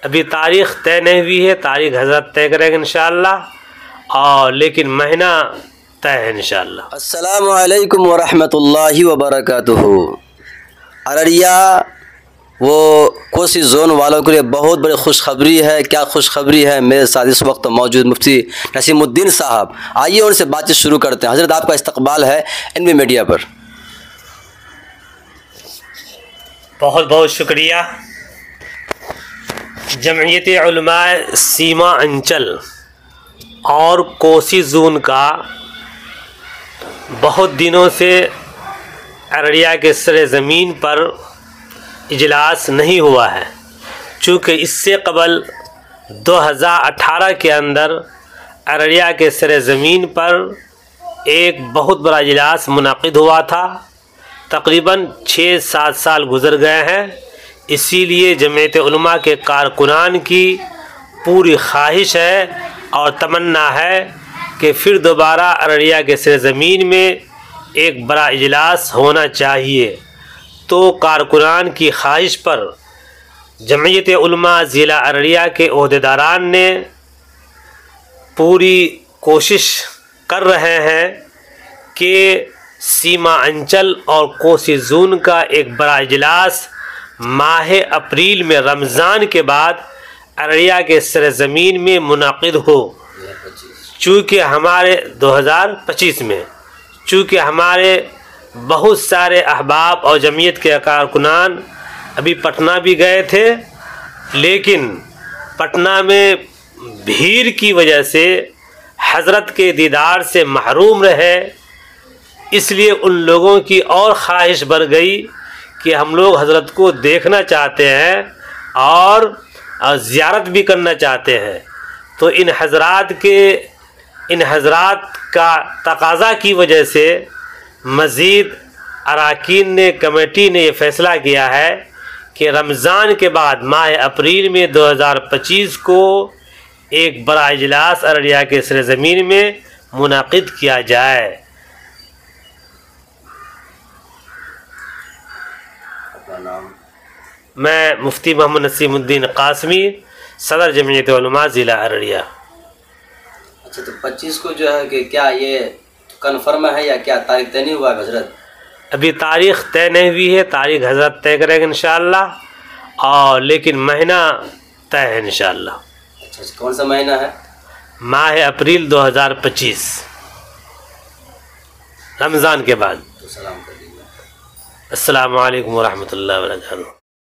अभी तारीख़ तय नहीं हुई है, तारीख़ हज़रत तय करेंगे इंशाअल्लाह, और लेकिन महीना तय है इंशाअल्लाह। अस्सलामु अलैकुम वरहमतुल्लाहि वबरकातुहू। अररिया वो कोसी जोन वालों के लिए बहुत बड़ी खुशखबरी है। क्या खुशखबरी है? मेरे साथ इस वक्त मौजूद मुफ्ती नसीमुद्दीन साहब, आइए उनसे बातचीत शुरू करते हैं। हज़रत, आपका इस्तकबाल है एनवी मीडिया पर। बहुत बहुत शुक्रिया। जमईयत उलमा सीमा अंचल और कोसी जोन का बहुत दिनों से अररिया के सरे ज़मीन पर इजलास नहीं हुआ है, चूँकि इससे कबल 2018 के अंदर अररिया के सरे ज़मीन पर एक बहुत बड़ा इजलास मुनाकिद हुआ था। तकरीबन 6-7 साल गुज़र गए हैं। इसीलिए जमईयत उलमा के कारकुनान की पूरी ख्वाहिश है और तमन्ना है कि फिर दोबारा अररिया के सरे ज़मीन में एक बड़ा इजलास होना चाहिए। तो कारकुनान की ख्वाहिश पर जमईयत उलमा ज़िला अररिया के ओहदेदारान ने पूरी कोशिश कर रहे हैं कि सीमा अंचल और कोसी जोन का एक बड़ा इजलास माह अप्रैल में रमज़ान के बाद अररिया के सर ज़मीन में मुनाकिद हो। चूँकि हमारे 2025 में चूँकि हमारे बहुत सारे अहबाब और जमीयत के कारकुनान अभी पटना भी गए थे, लेकिन पटना में भीड़ की वजह से हज़रत के दीदार से महरूम रहे। इसलिए उन लोगों की और ख्वाहिश बढ़ गई कि हम लोग हज़रत को देखना चाहते हैं और ज़ियारत भी करना चाहते हैं। तो इन हज़रात का तकाज़ा की वजह से मज़ीद अरकान ने, कमेटी ने ये फ़ैसला किया है कि रमज़ान के बाद माह अप्रैल में 2025 को एक बड़ा इजलास अररिया के सर ज़मीन में मुनाकिद किया जाए। मैं मुफ्ती मोहम्मद नसीमुद्दीन कासमी, सदर जमईयत उलमा ज़िला अररिया। अच्छा, तो 25 को जो है कि क्या ये कन्फर्म है या क्या तारीख तय नहीं हुआ है हज़रत? अभी तारीख़ तय नहीं हुई है, तारीख़ हज़रत तय करेंगे इंशाअल्लाह, और लेकिन महीना तय है इंशाअल्लाह। अच्छा, कौन सा महीना है? माह अप्रैल 2025, रमज़ान के बाद। तो सलाम कर दीजिए। अस्सलामु अलैकुम वरहमतुल्लाहि वबरकातुहू।